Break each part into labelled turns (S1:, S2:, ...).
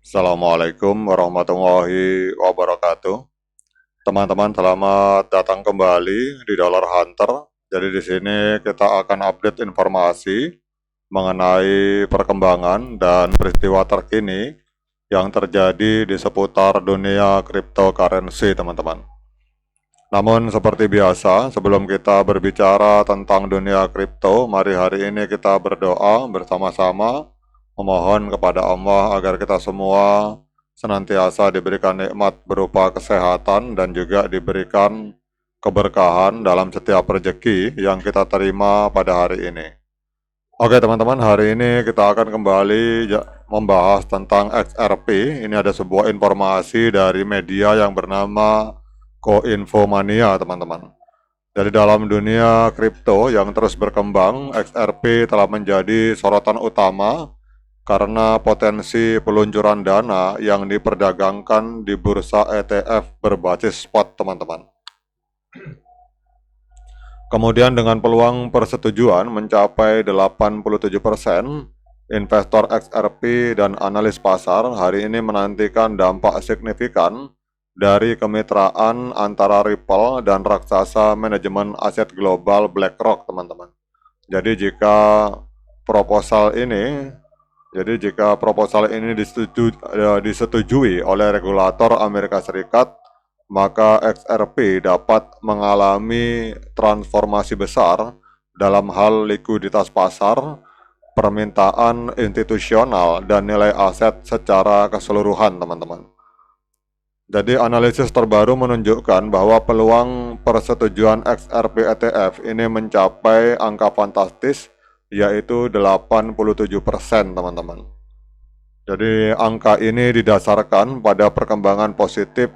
S1: Assalamualaikum warahmatullahi wabarakatuh. Teman-teman, selamat datang kembali di Dollar Hunter. Jadi di sini kita akan update informasi mengenai perkembangan dan peristiwa terkini yang terjadi di seputar dunia cryptocurrency, teman-teman. Namun seperti biasa, sebelum kita berbicara tentang dunia kripto, mari hari ini kita berdoa bersama-sama memohon kepada Allah agar kita semua senantiasa diberikan nikmat berupa kesehatan dan juga diberikan keberkahan dalam setiap rezeki yang kita terima pada hari ini. Oke teman-teman, hari ini kita akan kembali membahas tentang XRP. Ini ada sebuah informasi dari media yang bernama Koinfomania, teman-teman. Jadi dalam dunia kripto yang terus berkembang, XRP telah menjadi sorotan utama karena potensi peluncuran dana yang diperdagangkan di bursa ETF berbasis spot, teman-teman. Kemudian dengan peluang persetujuan mencapai 87%, investor XRP dan analis pasar hari ini menantikan dampak signifikan dari kemitraan antara Ripple dan raksasa manajemen aset global BlackRock, teman-teman. Jadi jika proposal ini disetujui oleh regulator Amerika Serikat, maka XRP dapat mengalami transformasi besar dalam hal likuiditas pasar, permintaan institusional, dan nilai aset secara keseluruhan, teman-teman. Jadi analisis terbaru menunjukkan bahwa peluang persetujuan XRP ETF ini mencapai angka fantastis, yaitu 87%, teman-teman. Jadi angka ini didasarkan pada perkembangan positif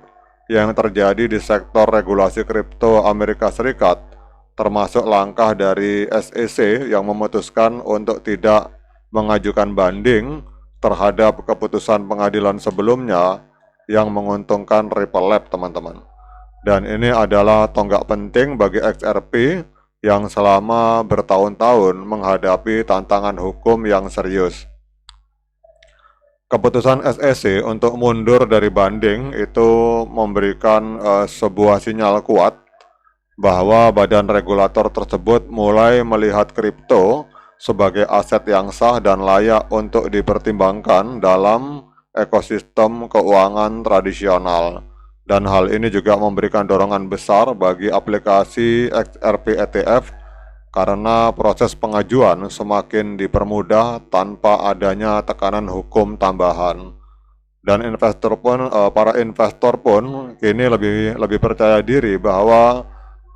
S1: yang terjadi di sektor regulasi kripto Amerika Serikat, termasuk langkah dari SEC yang memutuskan untuk tidak mengajukan banding terhadap keputusan pengadilan sebelumnya yang menguntungkan Ripple Lab, teman-teman. Dan ini adalah tonggak penting bagi XRP yang selama bertahun-tahun menghadapi tantangan hukum yang serius. Keputusan SEC untuk mundur dari banding itu memberikan sebuah sinyal kuat bahwa badan regulator tersebut mulai melihat kripto sebagai aset yang sah dan layak untuk dipertimbangkan dalam ekosistem keuangan tradisional. Dan hal ini juga memberikan dorongan besar bagi aplikasi XRP ETF karena proses pengajuan semakin dipermudah tanpa adanya tekanan hukum tambahan. Dan para investor pun kini lebih percaya diri bahwa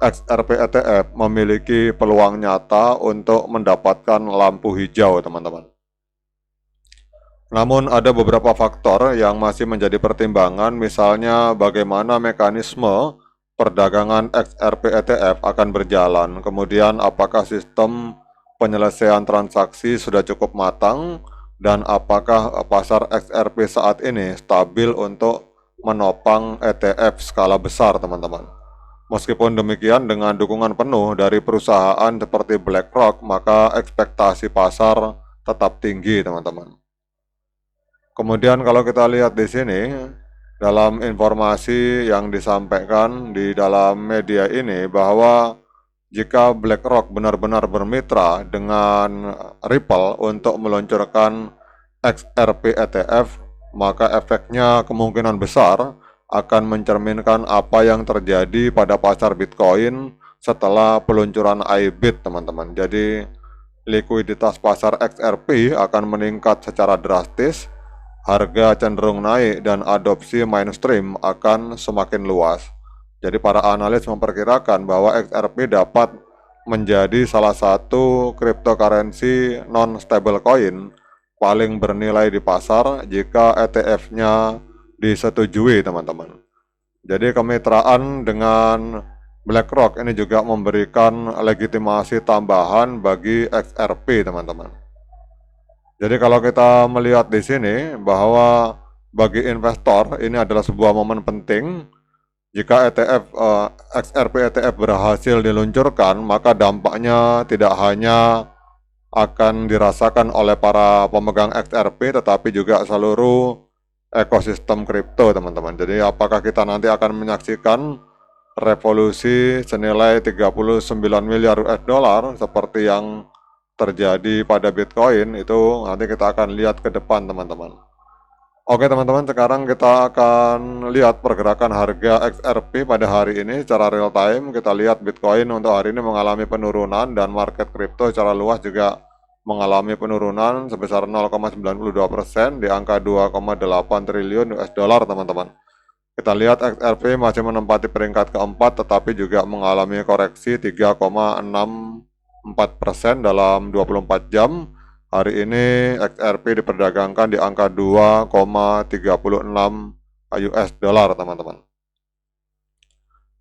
S1: XRP ETF memiliki peluang nyata untuk mendapatkan lampu hijau, teman-teman. Namun ada beberapa faktor yang masih menjadi pertimbangan, misalnya bagaimana mekanisme perdagangan XRP ETF akan berjalan, kemudian apakah sistem penyelesaian transaksi sudah cukup matang, dan apakah pasar XRP saat ini stabil untuk menopang ETF skala besar, teman-teman. Meskipun demikian, dengan dukungan penuh dari perusahaan seperti BlackRock, maka ekspektasi pasar tetap tinggi, teman-teman. Kemudian kalau kita lihat di sini, dalam informasi yang disampaikan di dalam media ini bahwa jika BlackRock benar-benar bermitra dengan Ripple untuk meluncurkan XRP ETF, maka efeknya kemungkinan besar akan mencerminkan apa yang terjadi pada pasar Bitcoin setelah peluncuran IBIT, teman-teman. Jadi likuiditas pasar XRP akan meningkat secara drastis, harga cenderung naik, dan adopsi mainstream akan semakin luas. Jadi para analis memperkirakan bahwa XRP dapat menjadi salah satu cryptocurrency non-stable coin paling bernilai di pasar jika ETF-nya disetujui, teman-teman. Jadi kemitraan dengan BlackRock ini juga memberikan legitimasi tambahan bagi XRP, teman-teman. Jadi kalau kita melihat di sini bahwa bagi investor ini adalah sebuah momen penting. Jika XRP ETF berhasil diluncurkan, maka dampaknya tidak hanya akan dirasakan oleh para pemegang XRP, tetapi juga seluruh ekosistem kripto, teman-teman. Jadi apakah kita nanti akan menyaksikan revolusi senilai 39 miliar US dollar seperti yang terjadi pada Bitcoin, itu nanti kita akan lihat ke depan, teman-teman. Oke teman-teman, sekarang kita akan lihat pergerakan harga XRP pada hari ini secara real time. Kita lihat Bitcoin untuk hari ini mengalami penurunan dan market kripto secara luas juga mengalami penurunan sebesar 0,92% di angka 2,8 triliun US dollar, teman-teman. Kita lihat XRP masih menempati peringkat keempat tetapi juga mengalami koreksi 3,64% dalam 24 jam. Hari ini XRP diperdagangkan di angka 2,36 US dollar, teman-teman.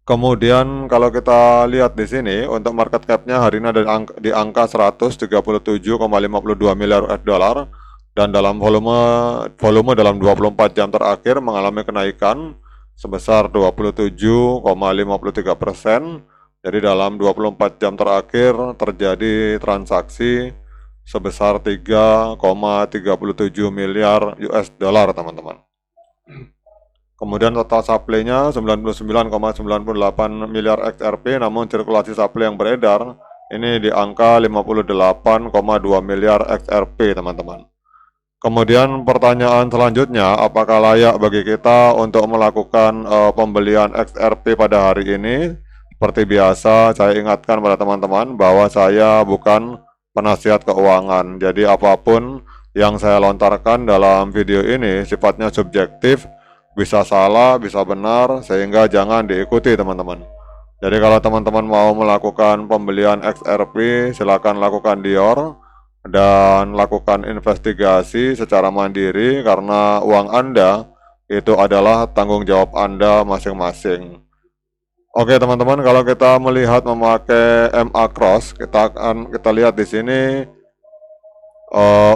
S1: Kemudian kalau kita lihat di sini untuk market cap-nya hari ini ada di angka 137,52 miliar US dollar dan dalam volume dalam 24 jam terakhir mengalami kenaikan sebesar 27,53%. Jadi dalam 24 jam terakhir terjadi transaksi sebesar 3,37 miliar US dollar, teman-teman. Kemudian total supply-nya 99,98 miliar XRP, namun sirkulasi supply yang beredar ini di angka 58,2 miliar XRP, teman-teman. Kemudian pertanyaan selanjutnya, apakah layak bagi kita untuk melakukan pembelian XRP pada hari ini? Seperti biasa, saya ingatkan pada teman-teman bahwa saya bukan penasihat keuangan. Jadi apapun yang saya lontarkan dalam video ini sifatnya subjektif, bisa salah, bisa benar, sehingga jangan diikuti, teman-teman. Jadi kalau teman-teman mau melakukan pembelian XRP, silakan lakukan DIOR dan lakukan investigasi secara mandiri karena uang Anda itu adalah tanggung jawab Anda masing-masing. Oke teman-teman, kalau kita melihat memakai MA Cross, kita lihat di sini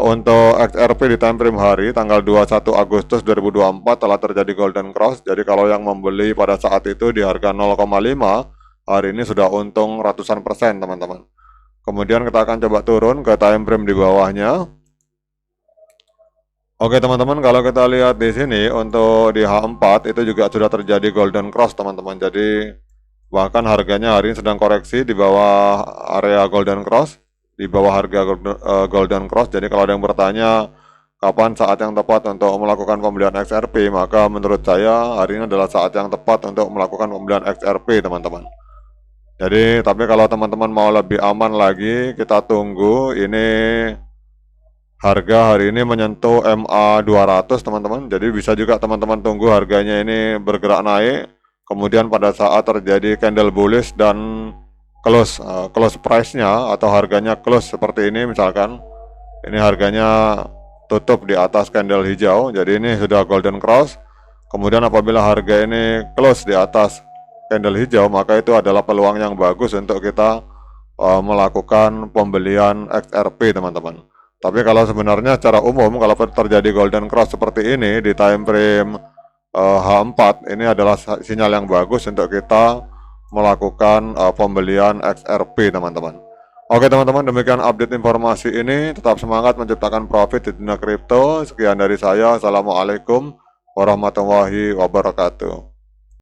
S1: untuk XRP di time frame hari tanggal 21 Agustus 2024 telah terjadi golden cross. Jadi kalau yang membeli pada saat itu di harga 0,5, hari ini sudah untung ratusan persen, teman-teman. Kemudian kita akan coba turun ke time frame di bawahnya. Oke teman-teman, kalau kita lihat di sini untuk di H4 itu juga sudah terjadi golden cross, teman-teman. Jadi bahkan harganya hari ini sedang koreksi di bawah area golden cross, di bawah harga golden cross. Jadi kalau ada yang bertanya kapan saat yang tepat untuk melakukan pembelian XRP, maka menurut saya hari ini adalah saat yang tepat untuk melakukan pembelian XRP, teman-teman. Jadi tapi kalau teman-teman mau lebih aman lagi, kita tunggu ini harga hari ini menyentuh MA 200, teman-teman. Jadi bisa juga teman-teman tunggu harganya ini bergerak naik. Kemudian pada saat terjadi candle bullish dan close price-nya atau harganya close seperti ini, misalkan ini harganya tutup di atas candle hijau, jadi ini sudah golden cross. Kemudian apabila harga ini close di atas candle hijau, maka itu adalah peluang yang bagus untuk kita melakukan pembelian XRP, teman-teman. Tapi kalau sebenarnya secara umum kalau terjadi golden cross seperti ini di time frame H4, ini adalah sinyal yang bagus untuk kita melakukan pembelian XRP, teman-teman. Oke teman-teman, demikian update informasi ini. Tetap semangat menciptakan profit di dunia kripto. Sekian dari saya. Assalamualaikum warahmatullahi wabarakatuh.